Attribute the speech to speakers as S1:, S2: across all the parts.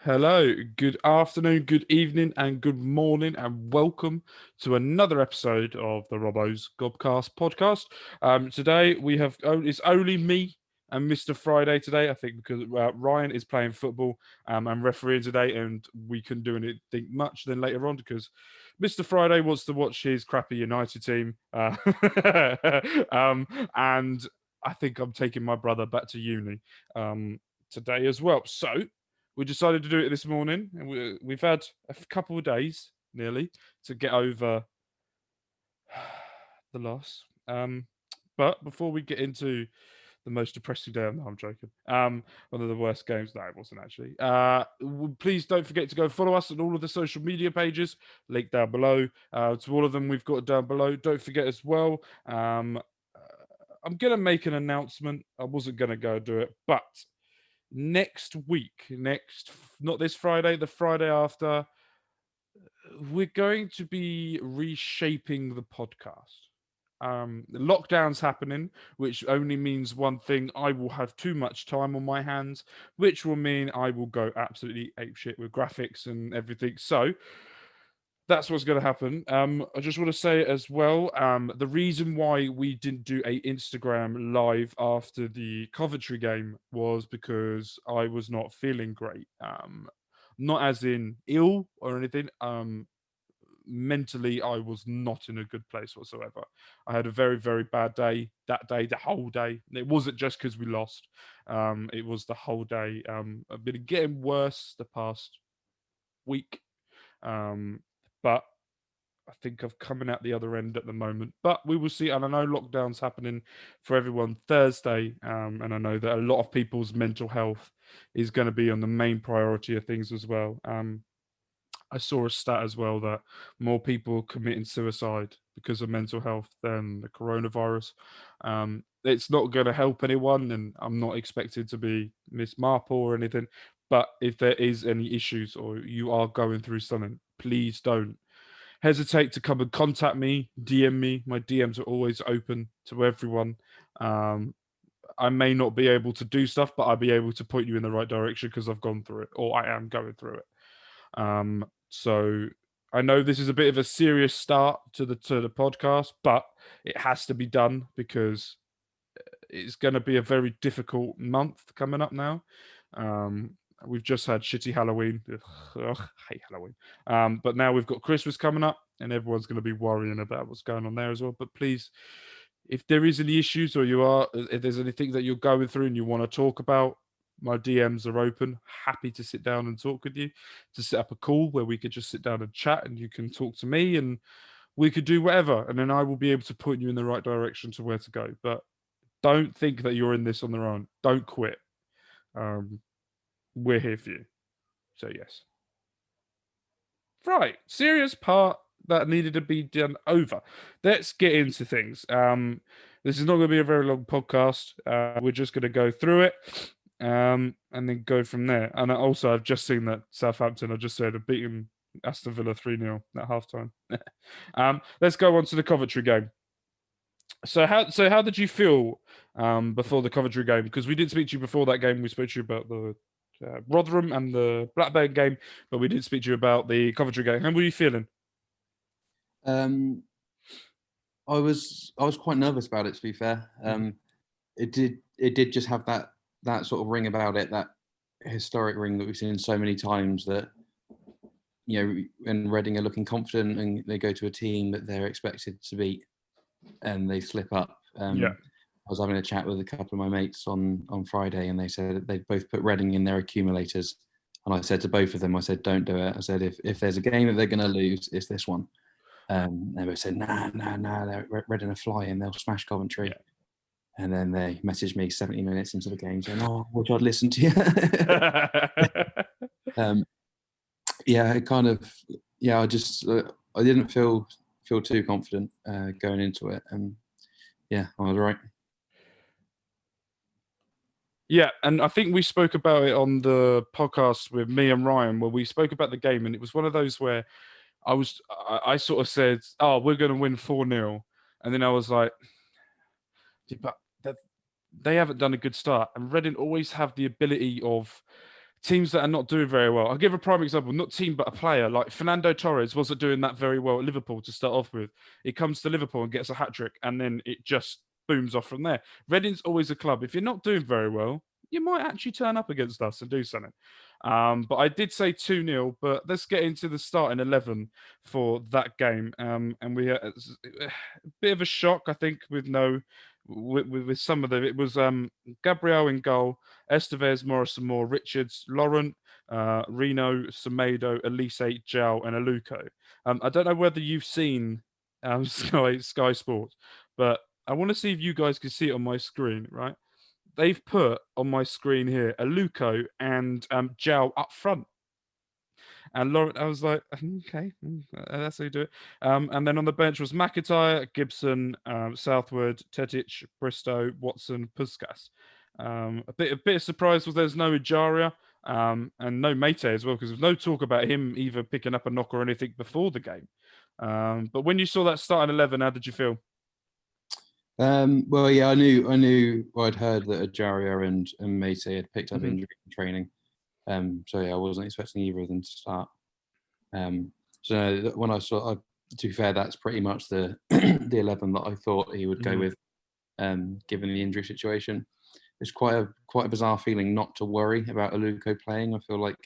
S1: Hello, good afternoon, good evening, and good morning, and welcome to another episode of the Robbos Gobcast podcast. Today we have it's only me and Mr. Friday today, I think, because Ryan is playing football and refereeing today, and we couldn't do anything much then later on because Mr. Friday wants to watch his crappy United team, and I think I'm taking my brother back to uni today as well. So we decided to do it this morning, and we've had a couple of days nearly to get over the loss. But before we get into the most depressing day, no, I'm joking. One of the worst games. No, it wasn't actually. Please don't forget to go follow us on all of the social media pages, link down below. To all of them, we've got down below. Don't forget as well. I'm gonna make an announcement. I wasn't gonna go do it, but next week, not this Friday, the Friday after, we're going to be reshaping the podcast. The lockdown's happening, which only means one thing: I will have too much time on my hands, which will mean I will go absolutely apeshit with graphics and everything. So that's what's going to happen. I just want to say as well, the reason why we didn't do a Instagram live after the Coventry game was because I was not feeling great. Not as in ill or anything. Mentally, I was not in a good place whatsoever. I had a very, very bad day that day, the whole day. It wasn't just because we lost. It was the whole day. I've been getting worse the past week. Um, but I think I've coming out the other end at the moment, but we will see. And I know lockdown's happening for everyone Thursday, and I know that a lot of people's mental health is going to be on the main priority of things as well. I saw a stat as well that more people committing suicide because of mental health than the coronavirus. It's not going to help anyone, and I'm not expected to be Miss Marple or anything. But if there is any issues or you are going through something, please don't hesitate to come and contact me, DM me. My DMs are always open to everyone. Um, I may not be able to do stuff, but I'll be able to point you in the right direction because I've gone through it or I am going through it. So I know this is a bit of a serious start to the podcast, but it has to be done because it's going to be a very difficult month coming up now. Um, we've just had shitty Halloween. Ugh, I hate Halloween. But now we've got Christmas coming up, and everyone's going to be worrying about what's going on there as well. But please, if there is any issues or if there's anything that you're going through and you want to talk about, my DMs are open. Happy to sit down and talk with you, to set up a call where we could just sit down and chat, and you can talk to me, and we could do whatever, and then I will be able to point you in the right direction to where to go. But don't think that you're in this on their own. Don't quit. Um, we're here for you. So yes. Right, serious part that needed to be done over. Let's get into things. This is not going to be a very long podcast. We're just going to go through it, and then go from there. And also, I've just seen that Southampton, I just said, have beaten Aston Villa 3-0 at halftime. Let's go on to the Coventry game. So how did you feel before the Coventry game? Because we didn't speak to you before that game. We spoke to you about the Rotherham and the Blackburn game, but we didn't speak to you about the Coventry game. How were you feeling?
S2: Um, I was quite nervous about it. To be fair, it did just have that sort of ring about it, that historic ring that we've seen so many times. That when Reading are looking confident and they go to a team that they're expected to beat, and they slip up.
S1: Yeah.
S2: I was having a chat with a couple of my mates on Friday, and they said they both put Reading in their accumulators. And I said to both of them, I said, don't do it. I said, if there's a game that they're going to lose, it's this one. They both said, nah, Reading are flying, they'll smash Coventry.
S1: Yeah.
S2: And then they messaged me 70 minutes into the game saying, oh, I wish I'd listened to you. It kind of, I just, I didn't feel too confident going into it. And I was right.
S1: Yeah, and I think we spoke about it on the podcast with me and Ryan, where we spoke about the game, and it was one of those where I sort of said, "Oh, we're going to win 4-0," and then I was like, "But they haven't done a good start." And Reading always have the ability of teams that are not doing very well. I'll give a prime example, not team, but a player. Like Fernando Torres wasn't doing that very well at Liverpool to start off with. He comes to Liverpool and gets a hat-trick, and then it just booms off from there. Reading's always a club. If you're not doing very well, you might actually turn up against us and do something. But I did say 2-0, but let's get into the starting 11 for that game. And we had a bit of a shock, I think, with some of them. It was Gabriel in goal, Estevez, Morrison Moore, Richards, Laurent, Reno, Semedo, Elise, Jao, and Aluko. I don't know whether you've seen Sky Sports, but I want to see if you guys can see it on my screen, right? They've put on my screen here Aluko and Jao up front. And Laurent, I was like, okay, that's how you do it. And then on the bench was McIntyre, Gibson, Southwood, Tetic, Bristow, Watson, Puskas. A bit of surprise was there's no Ejaria and no Mate as well, because there's no talk about him either picking up a knock or anything before the game. But when you saw that starting 11, how did you feel?
S2: Well, yeah, I knew. I'd heard that Ajaria and Mate had picked up injury in training. So yeah, I wasn't expecting either of them to start. So when I saw, to be fair, that's pretty much the the 11 that I thought he would go with, given the injury situation. It's quite a bizarre feeling not to worry about Aluko playing. I feel like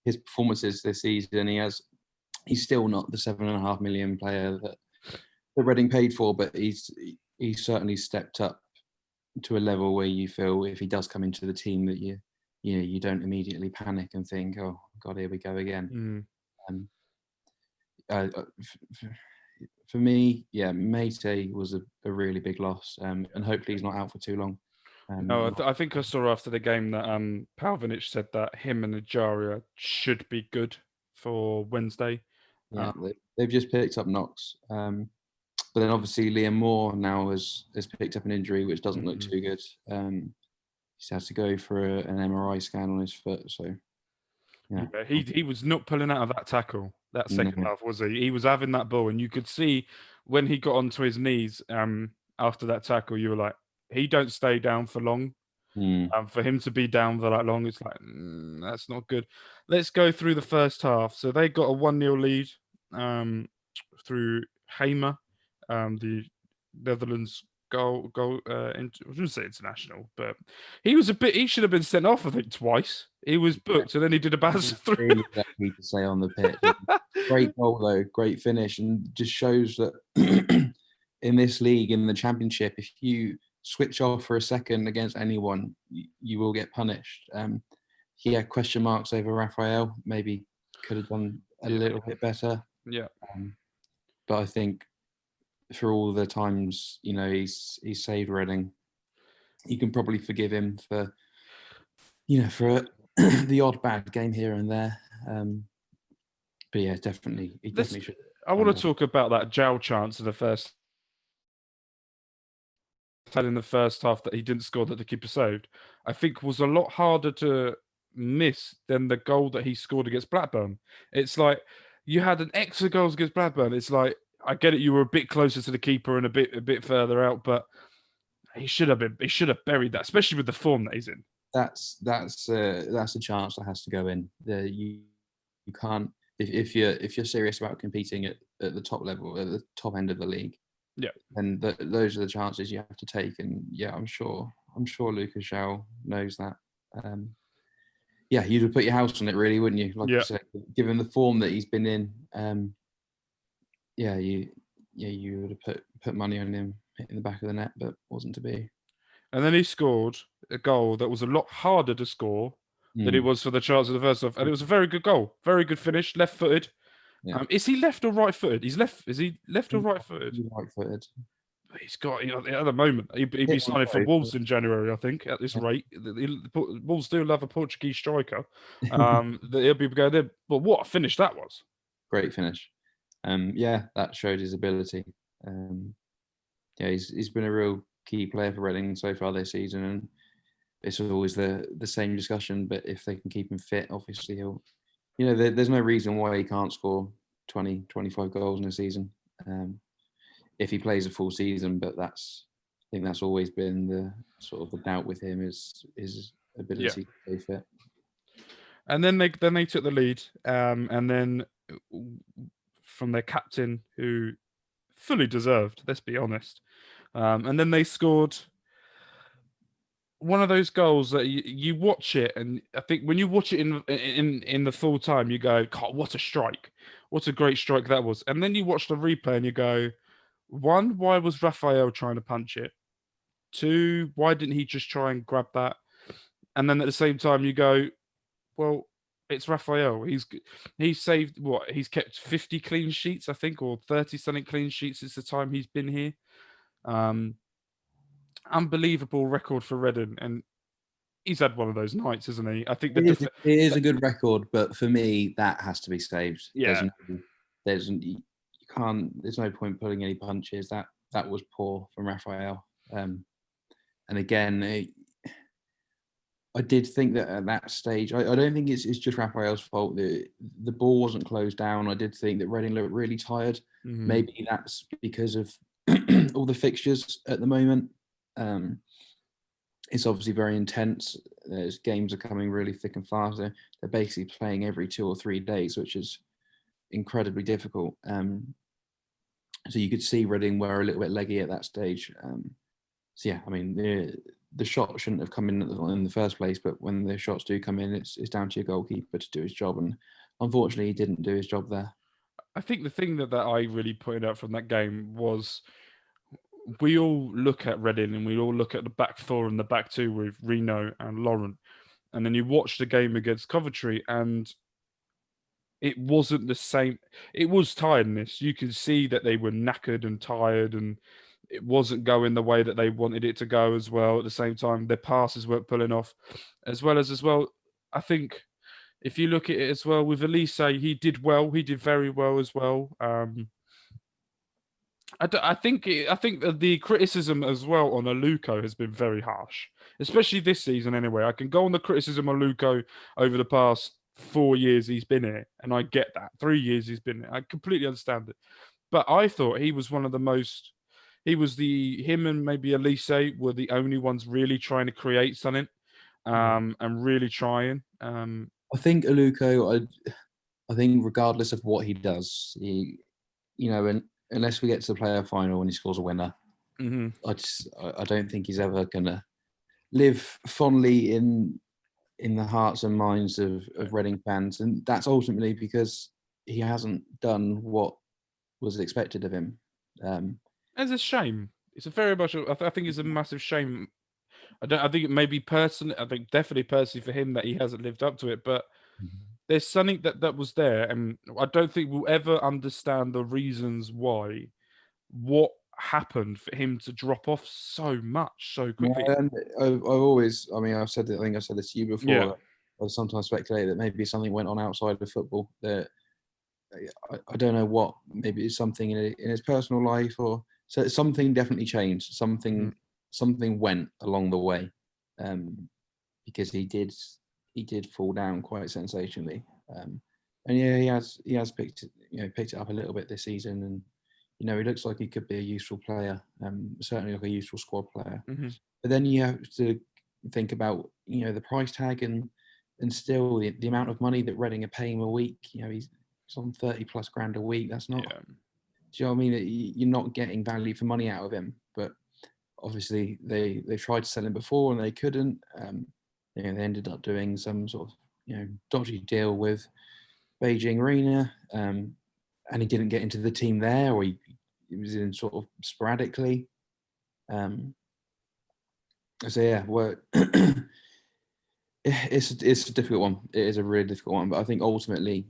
S2: his performances this season, he's still not the $7.5 million player that Reading paid for, but he's certainly stepped up to a level where you feel if he does come into the team that you don't immediately panic and think, oh God, here we go again. For me, yeah, Mate was a really big loss, and hopefully he's not out for too long.
S1: No, I think I saw after the game that Palvinic said that him and Ajaria should be good for Wednesday.
S2: Yeah, they've just picked up knocks. But then obviously Liam Moore now has picked up an injury which doesn't look too good. He's had to go for an MRI scan on his foot. So yeah,
S1: he was not pulling out of that tackle that second half, was he? He was having that ball, and you could see when he got onto his knees after that tackle, you were like, he don't stay down for long. For him to be down for that long, it's like that's not good. Let's go through the first half. So they got a 1-0 lead through Hamer, the Netherlands goal. I wouldn't say international, but he should have been sent off, I think, twice. He was booked, and then he did a bad through.
S2: Really lucky to say on the pitch. Great goal though, great finish, and just shows that in this league, in the Championship, if you switch off for a second against anyone, you will get punished. He had question marks over Raphael. Maybe could have done a little bit better.
S1: Yeah,
S2: but I think for all the times he's saved Reading, you can probably forgive him for the odd bad game here and there. But yeah, definitely he definitely should.
S1: I want to talk about that Jao chance in the first. Had in the first half that he didn't score that the keeper saved, I think was a lot harder to miss than the goal that he scored against Blackburn. It's like you had an extra goals against Blackburn. It's like I get it, you were a bit closer to the keeper and a bit further out, but he should have buried that, especially with the form that he's in.
S2: That's a chance that has to go in. You can't if you're serious about competing at the top level, at the top end of the league.
S1: Yeah,
S2: and those are the chances you have to take, and yeah, I'm sure Lucas Zhao knows that. Yeah, you'd have put your house on it, really, wouldn't you? Like you said, given the form that he's been in, you would have put money on him hitting the back of the net, but wasn't to be.
S1: And then he scored a goal that was a lot harder to score than it was for the chance of the first half, and it was a very good goal, very good finish, left-footed. Yeah. Is he left or right-footed? Is he left or right-footed?
S2: He's right-footed.
S1: He's got at the moment. He'd be signing for Wolves in January, I think. At this rate, Wolves do love a Portuguese striker. He'll be going there. But what a finish that was!
S2: Great finish. Yeah, that showed his ability. Yeah, he's been a real key player for Reading so far this season, and it's always the same discussion. But if they can keep him fit, obviously he'll. There's no reason why he can't score 20, 25 goals in a season if he plays a full season. But I think that's always been the sort of the doubt with him is his ability to stay fit.
S1: And then they took the lead, and then from their captain, who fully deserved, let's be honest. And then they scored one of those goals that you watch it, and I think when you watch it in the full time, you go, God, what a strike. What a great strike that was. And then you watch the replay and you go, one, why was Raphael trying to punch it? Two, why didn't he just try and grab that? And then at the same time you go, well, it's Raphael. He's saved what? He's kept 50 clean sheets, I think, or 30 something clean sheets since the time he's been here. Um, Unbelievable record for Reading, and he's had one of those nights, isn't he? I think
S2: It is a good record, but for me, that has to be saved.
S1: Yeah.
S2: You can't. There's no point pulling any punches. That was poor from Raphael. And again, I did think that at that stage, I don't think it's just Raphael's fault. The ball wasn't closed down. I did think that Reading looked really tired.
S1: Mhm.
S2: Maybe that's because of all the fixtures at the moment. It's obviously very intense. Those games are coming really thick and fast. They're basically playing every 2 or 3 days, which is incredibly difficult. So you could see Reading were a little bit leggy at that stage. So yeah, I mean the shot shouldn't have come in the first place, but when the shots do come in, it's down to your goalkeeper to do his job, and unfortunately, he didn't do his job there.
S1: I think the thing that I really pointed out from that game was we all look at Reading and we all look at the back four and the back two with Reno and Laurent, and then you watch the game against Coventry and it wasn't the same. It was tiredness. You could see that they were knackered and tired, and it wasn't going the way that they wanted it to go as well. At the same time, their passes weren't pulling off, as well. I think if you look at it as well with Elise, he did well. He did very well as well. I think the criticism as well on Aluko has been very harsh, especially this season. Anyway, I can go on the criticism of Aluko over the past 4 years he's been here, and I get that. 3 years he's been here, I completely understand it. But I thought he was one of the most. Him and maybe Elise were the only ones really trying to create something, and really trying.
S2: I think Aluko. I think regardless of what he does, unless we get to the playoff final and he scores a winner, I don't think he's ever gonna live fondly in the hearts and minds of Reading fans, and that's ultimately because he hasn't done what was expected of him.
S1: It's a shame. It's a very much. I think it's a massive shame. I think maybe personally. I think definitely personally for him that he hasn't lived up to it. But there's something that was there, and I don't think we'll ever understand the reasons why. What happened for him to drop off so much so quickly?
S2: Yeah, and I've always, I mean, I think I said this to you before.
S1: Yeah.
S2: I've sometimes speculated that maybe something went on outside of football. That I don't know what. Maybe it's something in his personal life, or so something definitely changed. Something went along the way, because he did fall down quite sensationally. And yeah, he has picked it up a little bit this season, and he looks like he could be a useful player, certainly like a useful squad player. But then you have to think about the price tag and still the amount of money that Reading are paying a week. He's on 30 plus grand a week. That's not.
S1: Yeah.
S2: Do you know what I mean? You're not getting value for money out of him. But obviously they tried to sell him before and they couldn't. They ended up doing some sort of dodgy deal with Beijing Arena, and he didn't get into the team there, or he was in sort of sporadically. So yeah, it's a difficult one. It is a really difficult one, but I think ultimately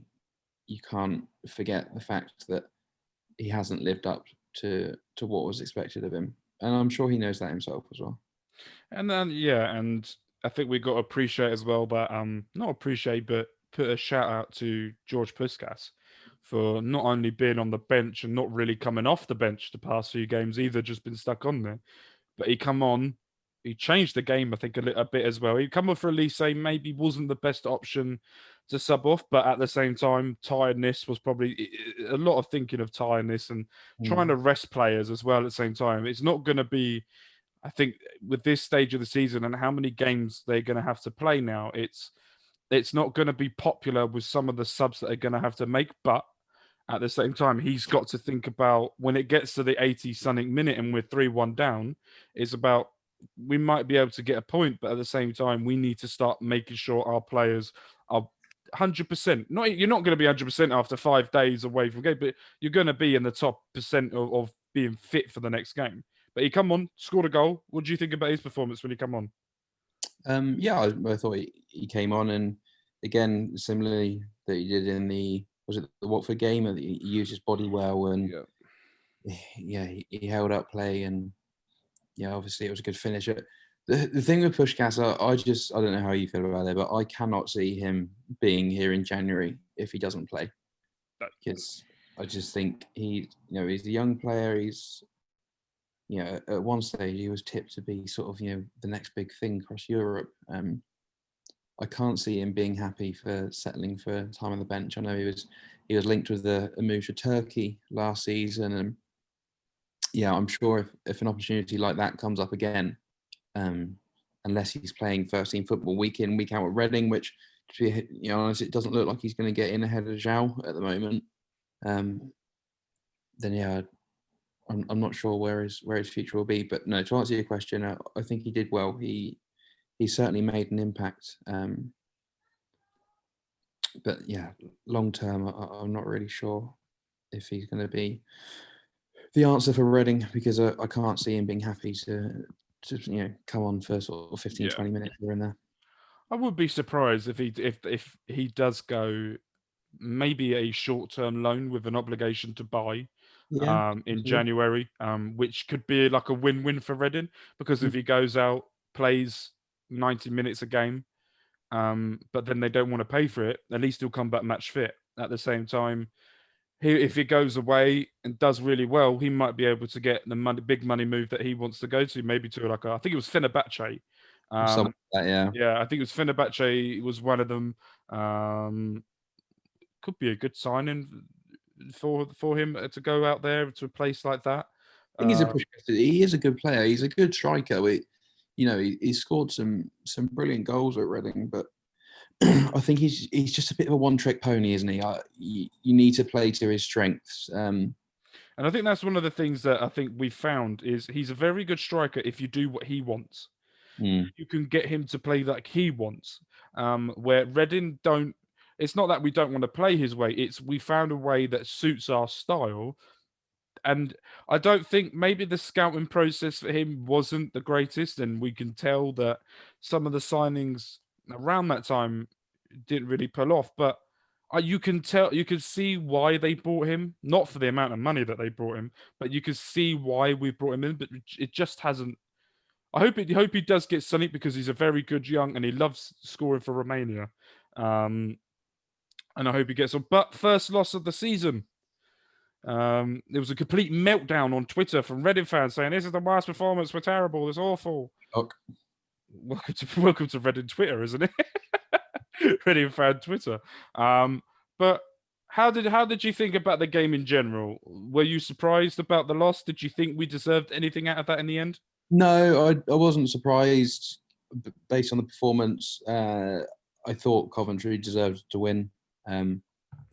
S2: you can't forget the fact that he hasn't lived up to what was expected of him, and I'm sure he knows that himself as well.
S1: And then and I think we got to appreciate as well that not appreciate but put a shout out to George Puskas for not only being on the bench and not really coming off the bench the past few games either, just been stuck on there. But he come on, he changed the game, I think, a bit as well. He come on for Elise, maybe wasn't the best option to sub off, but at the same time, tiredness was probably a lot of thinking of tiredness and trying to rest players as well at the same time. It's not going to be, I think, with this stage of the season and how many games they're going to have to play now, it's it's not going to be popular with some of the subs that are going to have to make. But at the same time, he's got to think about when it gets to the 80 something minute and we're 3-1 down, it's about we might be able to get a point, but at the same time, we need to start making sure our players are 100%. Not you're not going to be 100% after 5 days away from game, but you're going to be in the top percent of being fit for the next game. But he come on, scored a goal. What do you think about his performance when he come on?
S2: Yeah, I thought he came on, and again, similarly that he did in was it the Watford game, and he used his body well, and yeah, he held up play, and yeah, obviously it was a good finish. The thing with Puskás, I don't know how you feel about it, but I cannot see him being here in January if he doesn't play, because I just think he's a young player. He's at one stage he was tipped to be sort of the next big thing across Europe. I can't see him being happy for settling for time on the bench. I know he was linked with a move to Turkey last season, and yeah, I'm sure if an opportunity like that comes up again, unless he's playing first team football week in, week out at Reading, which, to be honest, it doesn't look like he's going to get in ahead of Zhao at the moment. Then yeah, I'm not sure where his future will be. But no, to answer your question, I think he did well. He certainly made an impact. But yeah, long term, I'm not really sure if he's going to be the answer for Reading, because I can't see him being happy to come on for sort of 15, 20 minutes here and there.
S1: I would be surprised if he does go maybe a short-term loan with an obligation to buy in January, which could be like a win-win for Reading, because if he goes out, plays 90 minutes a game, but then they don't want to pay for it, at least he'll come back match fit. At the same time, if he goes away and does really well, he might be able to get the big money move that he wants to go to, maybe to I think it was Fenerbahce.
S2: Something like that, yeah.
S1: Yeah, I think it was Fenerbahce was one of them. Could be a good signing for him to go out there to a place like that.
S2: I think he is a good player. He's a good striker. He scored some brilliant goals at Reading, but I think he's just a bit of a one-trick pony, isn't he? You need to play to his strengths.
S1: And I think that's one of the things that I think we found is he's a very good striker if you do what he wants. You can get him to play like he wants. Where Reading don't. It's not that we don't want to play his way. It's we found a way that suits our style. And I don't think maybe the scouting process for him wasn't the greatest, and we can tell that some of the signings around that time didn't really pull off. But you can see why they brought him, not for the amount of money that they brought him, but you can see why we brought him in. But it just hasn't. I hope he does get something, because he's a very good young and he loves scoring for Romania. And I hope he gets on. But first loss of the season. There was a complete meltdown on Twitter from Reading fans saying, "This is the worst performance. We're terrible. It's awful."
S2: Okay.
S1: Welcome to Reading Twitter, isn't it? Reading fan Twitter. But how did you think about the game in general? Were you surprised about the loss? Did you think we deserved anything out of that in the end?
S2: No, I wasn't surprised based on the performance. I thought Coventry deserved to win.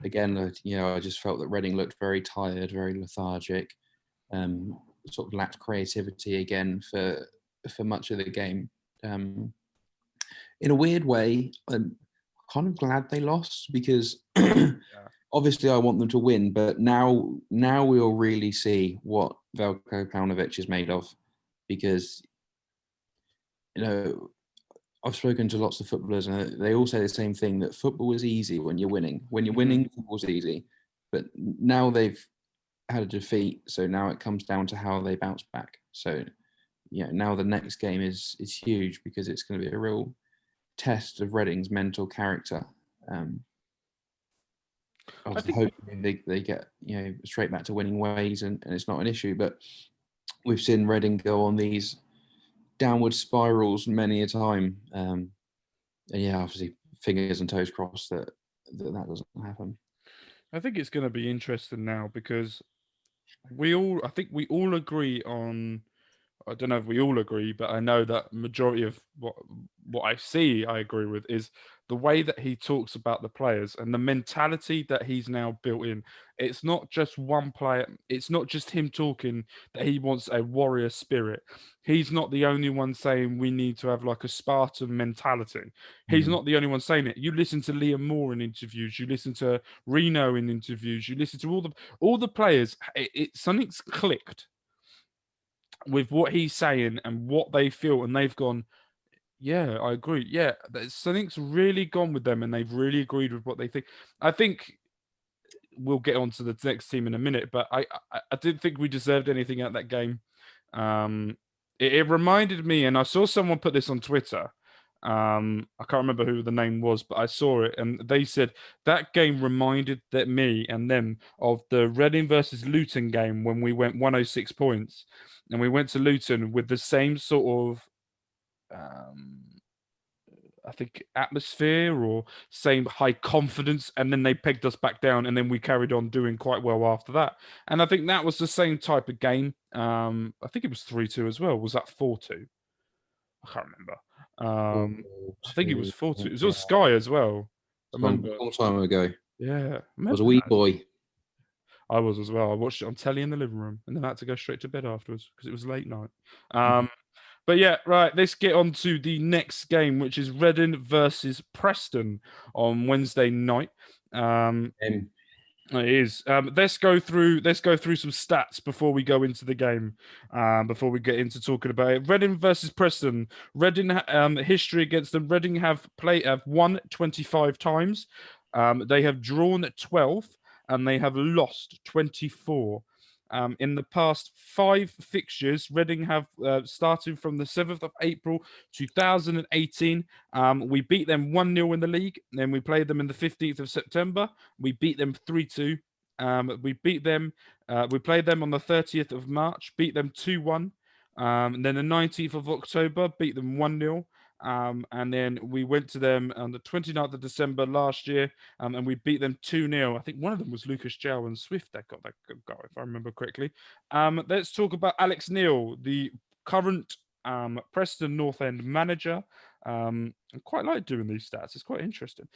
S2: Again, I just felt that Reading looked very tired, very lethargic, sort of lacked creativity again for much of the game. In a weird way, I'm kind of glad they lost, because obviously I want them to win, but now we'll really see what Veljko Paunovic is made of, because I've spoken to lots of footballers, and they all say the same thing, that football is easy when you're winning. When you're winning, football's easy. But now they've had a defeat, so now it comes down to how they bounce back. So, now the next game is huge, because it's going to be a real test of Reading's mental character. Hopefully they get straight back to winning ways, and it's not an issue. But we've seen Reading go on these downward spirals many a time, and yeah, obviously fingers and toes crossed that doesn't happen.
S1: I think it's going to be interesting now, because I think we all agree on. I don't know if we all agree, but I know that majority of what I see, I agree with, is the way that he talks about the players and the mentality that he's now built in. It's not just one player. It's not just him talking that he wants a warrior spirit. He's not the only one saying we need to have like a Spartan mentality. He's not the only one saying it. You listen to Liam Moore in interviews. You listen to Reno in interviews. You listen to all the players. Something's clicked with what he's saying and what they feel, and they've gone, yeah, I agree. Yeah, something's really gone with them, and they've really agreed with what they think. I think we'll get on to the next team in a minute, but I didn't think we deserved anything at that game. It reminded me, and I saw someone put this on Twitter. I can't remember who the name was, but I saw it, and they said that game reminded me and them of the Reading versus Luton game when we went 106 points, and we went to Luton with the same sort of I think atmosphere or same high confidence, and then they pegged us back down, and then we carried on doing quite well after that. And I think that was the same type of game. I think it was 3-2 as well. Was that 4-2? I can't remember. I think it was 4-2. It was on Sky as well. I remember.
S2: A long time ago.
S1: Yeah,
S2: I was a wee boy.
S1: I was as well. I watched it on telly in the living room, and then I had to go straight to bed afterwards because it was late night. But yeah, right, let's get on to the next game, which is Reading versus Preston on Wednesday night. It is. Let's go through some stats before we go into the game. Before we get into talking about it, Reading versus Preston. Reading history against them. Reading have won 25 times. They have drawn 12, and they have lost 24. In the past 5 fixtures, Reading have started from the 7th of April 2018. We beat them 1-0 in the league. Then we played them in the 15th of September. We beat them 3-2. We beat them. We played them on the 30th of March. Beat them 2-1. And then the 19th of October, beat them 1-0. And then we went to them on the 29th of December last year, and we beat them 2-0. I think one of them was Lucas Jow and Swift that got that goal, if I remember correctly. Let's talk about Alex Neil, the current Preston North End manager. I quite like doing these stats. It's quite interesting.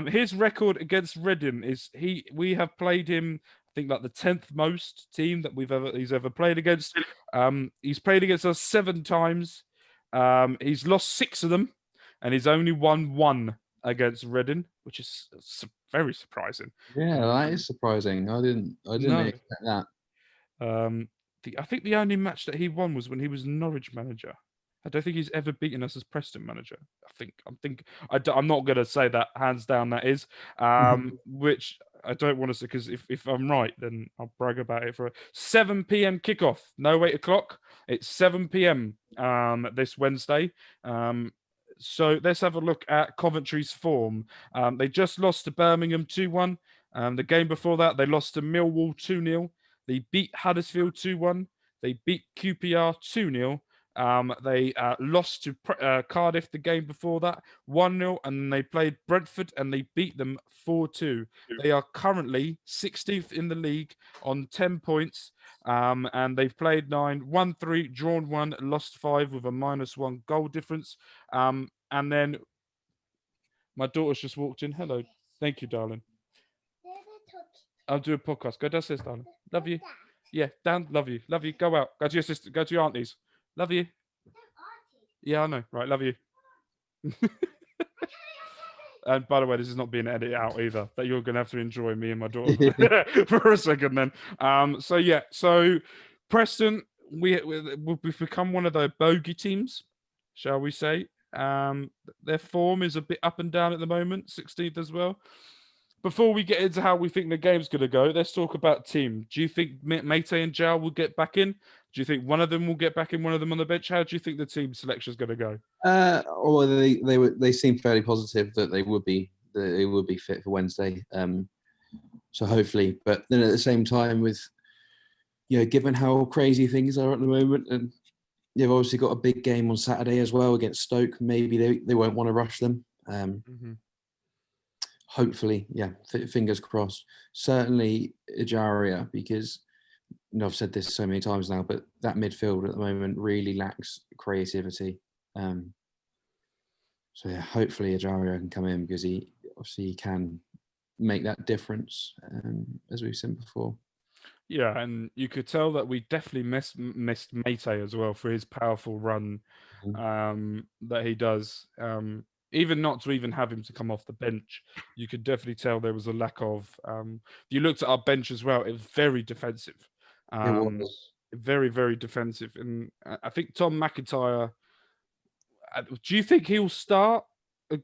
S1: His record against Reading is we have played him, I think, like the 10th most team that he's ever played against. He's played against us 7 times. He's lost 6 of them, and he's only won 1 against Reading, which is very surprising.
S2: Yeah, that is surprising. I didn't expect that.
S1: I think the only match that he won was when he was Norwich manager. I don't think he's ever beaten us as Preston manager. I'm not going to say that hands down that is, which I don't want to say, because if I'm right, then I'll brag about it for a 7 p.m. kickoff. No 8 o'clock. It's 7 p.m. This Wednesday. So let's have a look at Coventry's form. They just lost to Birmingham 2-1. The game before that, they lost to Millwall 2-0. They beat Huddersfield 2-1. They beat QPR 2-0. They lost to Cardiff the game before that 1-0, and then they played Brentford and they beat them 4-2. They are currently 16th in the league on 10 points, and they've played 9, won 3, drawn 1, lost 5 with a -1 goal difference. And then my daughter's just walked in. Hello. Thank you, darling. I'll do a podcast. Go downstairs, darling. Love you. Yeah, Dan, love you. Love you. Go out. Go to your sister. Go to your aunties. Love you. Yeah, I know. Right, love you. And by the way, this is not being edited out either. That you're going to have to enjoy me and my daughter for a second then. So Preston, we've become one of the bogey teams, shall we say. Their form is a bit up and down at the moment, 16th as well. Before we get into how we think the game's going to go, let's talk about team. Do you think Mate and Jao will get back in? Do you think one of them will get back in, one of them on the bench? How do you think the team selection is going to go?
S2: Well, they seem fairly positive that they would be fit for Wednesday. So hopefully, but then at the same time, with given how crazy things are at the moment, and they've obviously got a big game on Saturday as well against Stoke. Maybe they won't want to rush them. Hopefully, fingers crossed. Certainly Ejaria, because I've said this so many times now, but that midfield at the moment really lacks creativity. So yeah, hopefully Ajario can come in because he obviously can make that difference, as we've seen before.
S1: Yeah, and you could tell that we definitely missed Mate as well for his powerful run that he does. Even not to even have him to come off the bench, you could definitely tell there was a lack of. If you looked at our bench as well, it was very defensive.
S2: It
S1: Um,
S2: was.
S1: very, very defensive. And I think Tom McIntyre, do you think he'll start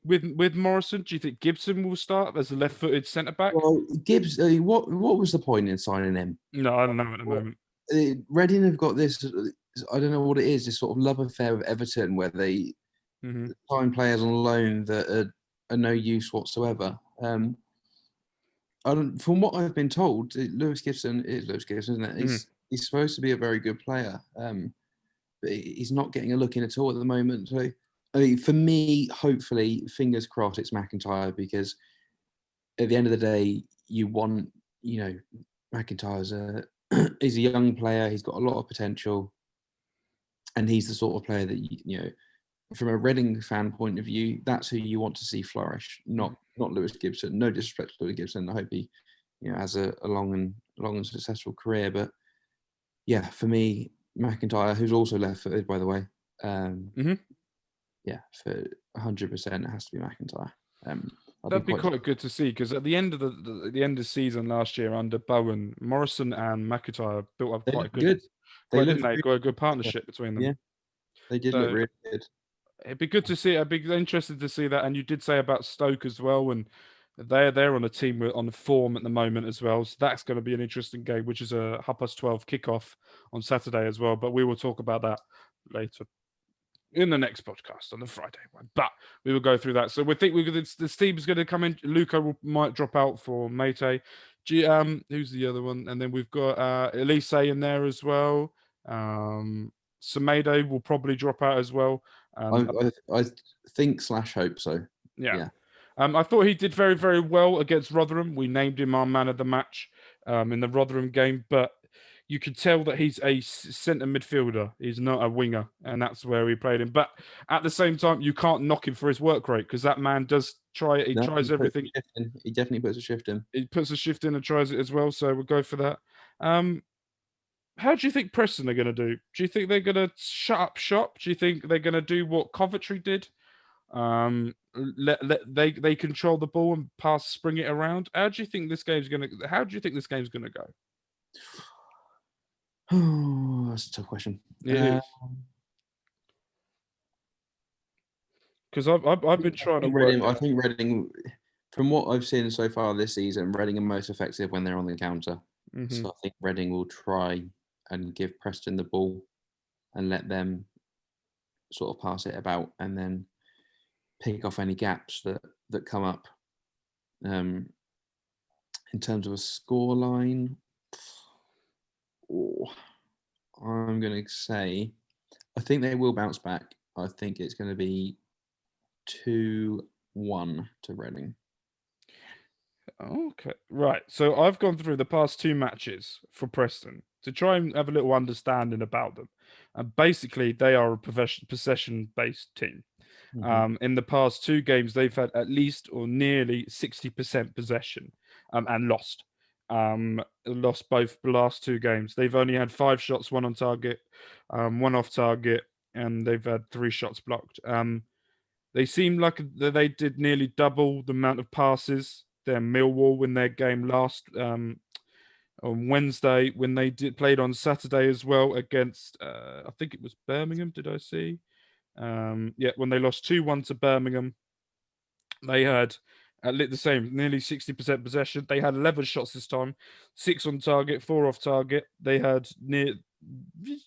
S1: with Morrison? Do you think Gibson will start as a left-footed centre back?
S2: Well, Gibbs, what was the point in signing him?
S1: No, I don't know at the moment.
S2: Reading have got this, I don't know what it is, this sort of love affair with Everton where they sign players on loan that are no use whatsoever. From what I've been told, Lewis Gibson, isn't it? He's supposed to be a very good player, but he's not getting a look in at all at the moment. So, I mean, for me, hopefully, fingers crossed, it's McIntyre because at the end of the day, you want, McIntyre's he's a young player. He's got a lot of potential, and he's the sort of player that from a Reading fan point of view, that's who you want to see flourish, not Lewis Gibson. No disrespect to Lewis Gibson. I hope he, has a long and successful career. But yeah, for me, McIntyre, who's also left-footed, by the way, yeah, for 100%, it has to be McIntyre.
S1: That'd be quite good to see because at the end of the end of the season last year under Bowen, Morrison and McIntyre built up quite good. Didn't they? Got a good partnership between them.
S2: Yeah, they did look really good.
S1: It'd be good to see. I'd be interested to see that. And you did say about Stoke as well, and they're on a team on form at the moment as well. So that's going to be an interesting game, which is a 12:30 kickoff on Saturday as well. But we will talk about that later in the next podcast on the Friday one. But we will go through that. So we think this team is going to come in. Luca might drop out for Mate. Who's the other one? And then we've got Elise in there as well. Semedo will probably drop out as well.
S2: I think / hope so.
S1: Yeah. I thought he did very, very well against Rotherham. We named him our man of the match in the Rotherham game, but you could tell that he's a centre midfielder. He's not a winger, and that's where we played him. But at the same time, you can't knock him for his work rate because that man does try. He tries everything.
S2: He definitely puts a shift in.
S1: He puts a shift in and tries it as well. So we'll go for that. How do you think Preston are going to do? Do you think they're going to shut up shop? Do you think they're going to do what Coventry did? They control the ball and spring it around. How do you think this game's going to go?
S2: Oh, that's a tough question.
S1: It is. Because I've been trying to work.
S2: I think Reading, from what I've seen so far this season, Reading are most effective when they're on the counter. So I think Reading will try and give Preston the ball and let them sort of pass it about and then pick off any gaps that come up. In terms of a scoreline, I'm going to say I think they will bounce back. I think it's going to be 2-1 to Reading.
S1: Okay, right. So I've gone through the past two matches for Preston to try and have a little understanding about them. And basically, they are a possession-based team. In the past two games, they've had at least or nearly 60% possession and lost. Lost both the last two games. They've only had 5 shots, 1 on target, 1 off target, and they've had 3 shots blocked. They seem like they did nearly double the amount of passes than Millwall in their game last on Wednesday when they played on Saturday as well against I think it was Birmingham. Did I see? Yeah, when they lost 2-1 to Birmingham, they had the same, nearly 60% possession. They had 11 shots this time, 6 on target, 4 off target. They had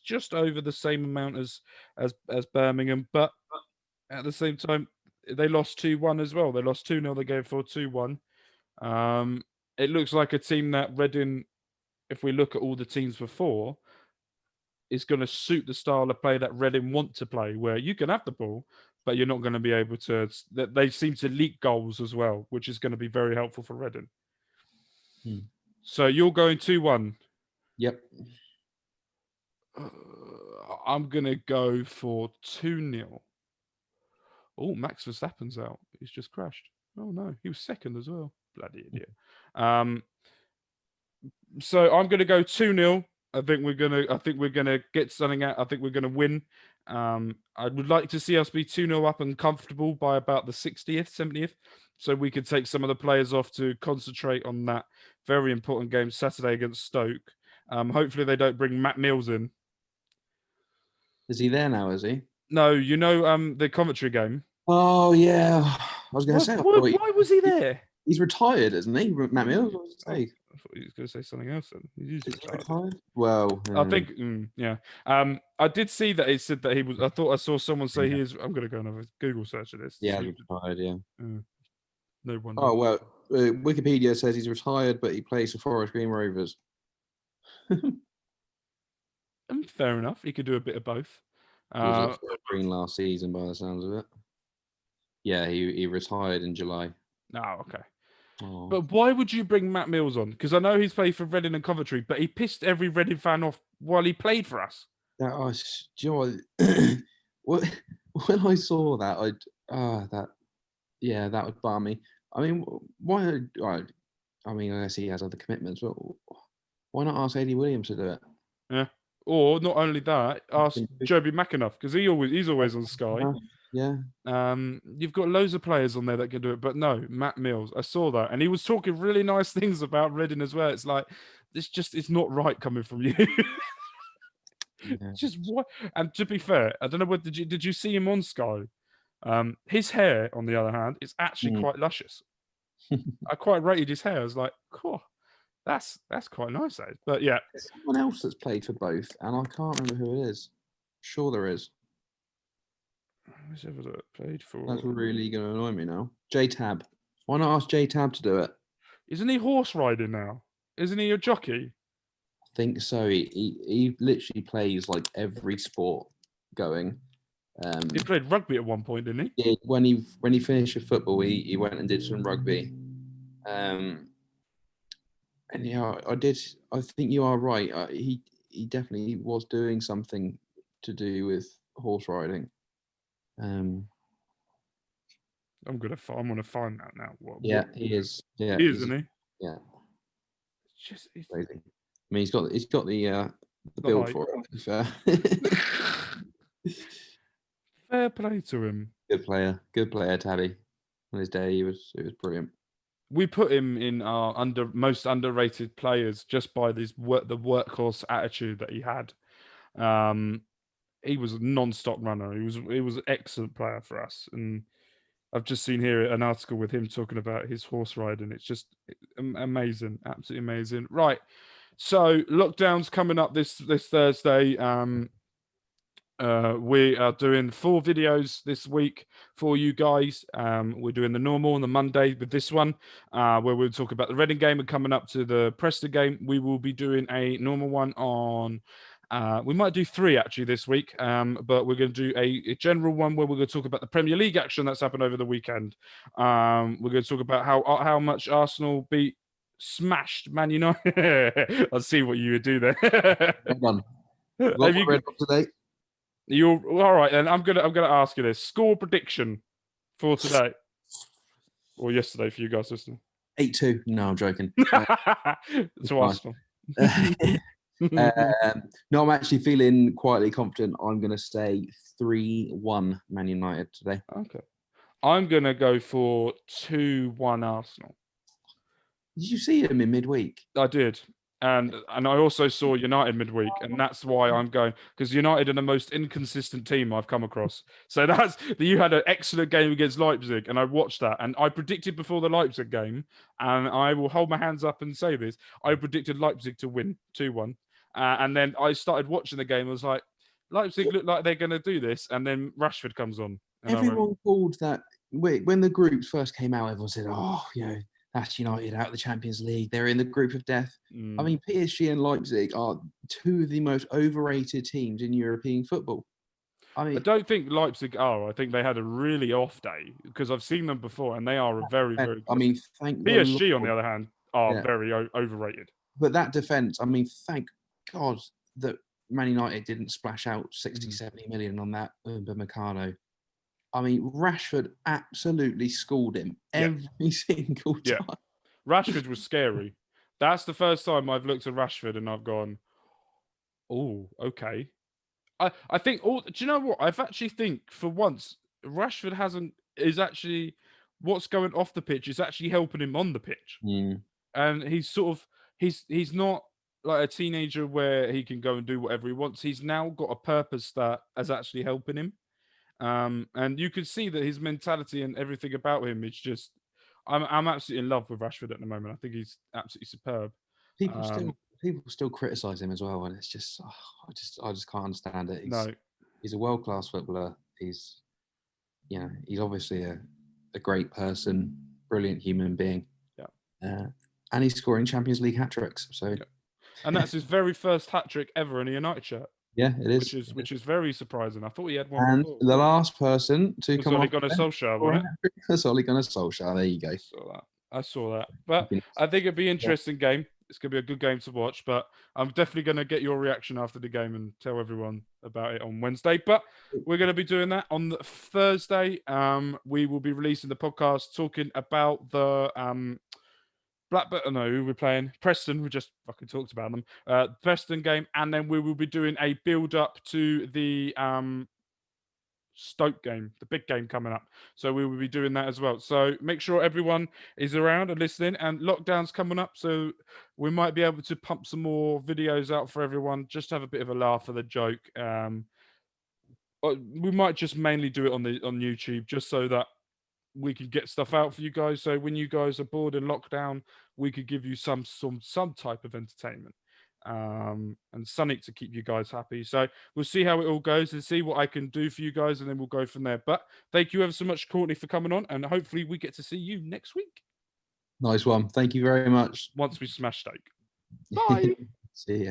S1: just over the same amount as Birmingham, but at the same time, they lost 2-1 as well. They lost 2-0. They gave for 2-1. It looks like a team that Reading, if we look at all the teams before, is going to suit the style of play that Reading want to play, where you can have the ball, but you're not going to be able to. They seem to leak goals as well, which is going to be very helpful for Reading. So you're going 2-1.
S2: Yep.
S1: I'm going to go for 2-0. Oh, Max Verstappen's out. He's just crashed. Oh no, he was second as well. Bloody idiot. So I'm gonna go 2-0. I think we're gonna get something out. I think we're gonna win. I would like to see us be 2-0 up and comfortable by about the 60th, 70th, so we could take some of the players off to concentrate on that very important game Saturday against Stoke. Hopefully they don't bring Matt Mills in.
S2: Is he there now? Is he?
S1: No, the Coventry game.
S2: Oh yeah. I was going to say.
S1: Why was he there?
S2: He's retired, isn't he, Matt Mills? What was
S1: I thought he was going to say something else. Then he's
S2: retired. Well,
S1: I think, yeah. I did see that it said that he was. I thought I saw someone say he is. I'm going to go and have a Google search of this.
S2: Yeah, retired. Yeah.
S1: No wonder.
S2: Oh well, Wikipedia says he's retired, but he plays for Forest Green Rovers.
S1: Fair enough. He could do a bit of both.
S2: He was at Forest Green last season, by the sounds of it. Yeah, he retired in July.
S1: Oh, okay.
S2: Oh.
S1: But why would you bring Matt Mills on? Because I know he's played for Reading and Coventry, but he pissed every Reading fan off while he played for us.
S2: Do you know what? When I saw that, that would bar me. I mean, why? I mean, I guess he has other commitments, but why not ask Eddie Williams to do it?
S1: Yeah. Or not only that, ask Joby McAnuff, because he's always on Sky.
S2: Yeah.
S1: You've got loads of players on there that can do it, but no, Matt Mills. I saw that, and he was talking really nice things about Reading as well. It's like it's not right coming from you.
S2: Yeah.
S1: Just what? And to be fair, I don't know what did you see him on Sky? His hair, on the other hand, is actually quite luscious. I quite rated his hair. I was like, cool. That's quite nice, though. But yeah,
S2: there's someone else that's played for both, and I can't remember who it is. Sure, there is.
S1: Whoever that played for.
S2: That's really going to annoy me now. J-Tab. Why not ask J-Tab to do it?
S1: Isn't he horse riding now? Isn't he a jockey?
S2: I think so. He literally plays like every sport going.
S1: He played rugby at one point, didn't he?
S2: Yeah, when he finished with football, he went and did some rugby. And yeah, I think you are right. He definitely was doing something to do with horse riding. I'm
S1: gonna find that now.
S2: He is. Yeah,
S1: he is, isn't he?
S2: Yeah.
S1: It's
S2: crazy. I mean, he's got the build
S1: height
S2: for it. Fair.
S1: Fair play to him.
S2: Good player, Tabby. On his day, it was brilliant.
S1: We put him in our most underrated players just by the workhorse attitude that he had. He was a non-stop runner. He was an excellent player for us, and I've just seen here an article with him talking about his horse riding. It's just amazing, absolutely amazing. Right, so lockdown's coming up this Thursday. We are doing 4 videos this week for you guys. We're doing the normal on the Monday with this one, where we'll talk about the Reading game, and coming up to the Preston game, we will be doing a normal one on. We might do 3 actually this week, but we're going to do a general one where we're going to talk about the Premier League action that's happened over the weekend. We're going to talk about how much Arsenal smashed Man United. I see what you would do there.
S2: Well done. Have you read up today?
S1: You're all right, then. I'm gonna ask you this: score prediction for today or yesterday for you guys listening.
S2: 8-2. No, I'm joking.
S1: To Arsenal.
S2: No, I'm actually feeling quietly confident. I'm going to say 3-1 Man United today.
S1: Okay. I'm going to go for 2-1 Arsenal.
S2: Did you see him in midweek?
S1: I did. And I also saw United midweek, and that's why I'm going, because United are the most inconsistent team I've come across. So you had an excellent game against Leipzig, and I watched that, and I predicted before the Leipzig game, and I will hold my hands up and say this: I predicted Leipzig to win 2-1, and then I started watching the game. I was like, Leipzig look like they're going to do this, and then Rashford comes on.
S2: Everyone called that when the groups first came out. Everyone said, "Oh, that's United out of the Champions League. They're in the group of death." I mean, PSG and Leipzig are 2 of the most overrated teams in European football. I
S1: don't think Leipzig are. I think they had a really off day, because I've seen them before, and they are a very, very good.
S2: I mean,
S1: PSG, on the other hand, are very overrated.
S2: But that defence, I mean, thank God that Man United didn't splash out 60, 70 million on that Upamecano. I mean, Rashford absolutely schooled him every single
S1: Yeah.
S2: time.
S1: Rashford was scary. That's the first time I've looked at Rashford and I've gone, oh, okay. I think all. Do you know what? I've actually think for once Rashford is actually what's going off the pitch is actually helping him on the pitch,
S2: Mm.
S1: and he's sort of he's not like a teenager where he can go and do whatever he wants. He's now got a purpose that is actually helping him, and you can see that his mentality and everything about him is just. I'm absolutely in love with Rashford at the moment. I think he's absolutely superb.
S2: People
S1: Um,
S2: still people still criticize him as well, and it's just I just can't understand it.
S1: no,
S2: He's a world class footballer. He's he's obviously a great person, brilliant human being.
S1: yeah.
S2: And he's scoring Champions League hat tricks. So
S1: And that's his very first hat trick ever in a United shirt,
S2: yeah, it is.
S1: which is very surprising. I thought he had one
S2: And
S1: before.
S2: the last person to
S1: Was
S2: come
S1: Ole
S2: off
S1: Gunnar Solskjaer,
S2: for a
S1: wasn't it?
S2: hat trick was Ole Gunnar Solskjaer. There you go.
S1: I saw that. But I think it'd be an interesting game. It's gonna be a good game to watch. But I'm definitely gonna get your reaction after the game and tell everyone about it on Wednesday. But we're gonna be doing that on Thursday. We will be releasing the podcast talking about the Blackburn, no, who we're playing? Preston. We just fucking talked about them. Preston game, and then we will be doing a build up to the Stoke game, the big game coming up. So we will be doing that as well. So make sure everyone is around and listening. And lockdown's coming up, so we might be able to pump some more videos out for everyone. Just have a bit of a laugh for the joke. We might just mainly do it on YouTube, just so that we could get stuff out for you guys. So when you guys are bored in lockdown, we could give you some type of entertainment, and something to keep you guys happy. So we'll see how it all goes and see what I can do for you guys, and then we'll go from there. But thank you ever so much, Courtney, for coming on, and hopefully we get to see you next week
S2: Nice one. Thank you very much.
S1: once we smash Stoke. Bye.
S2: See ya.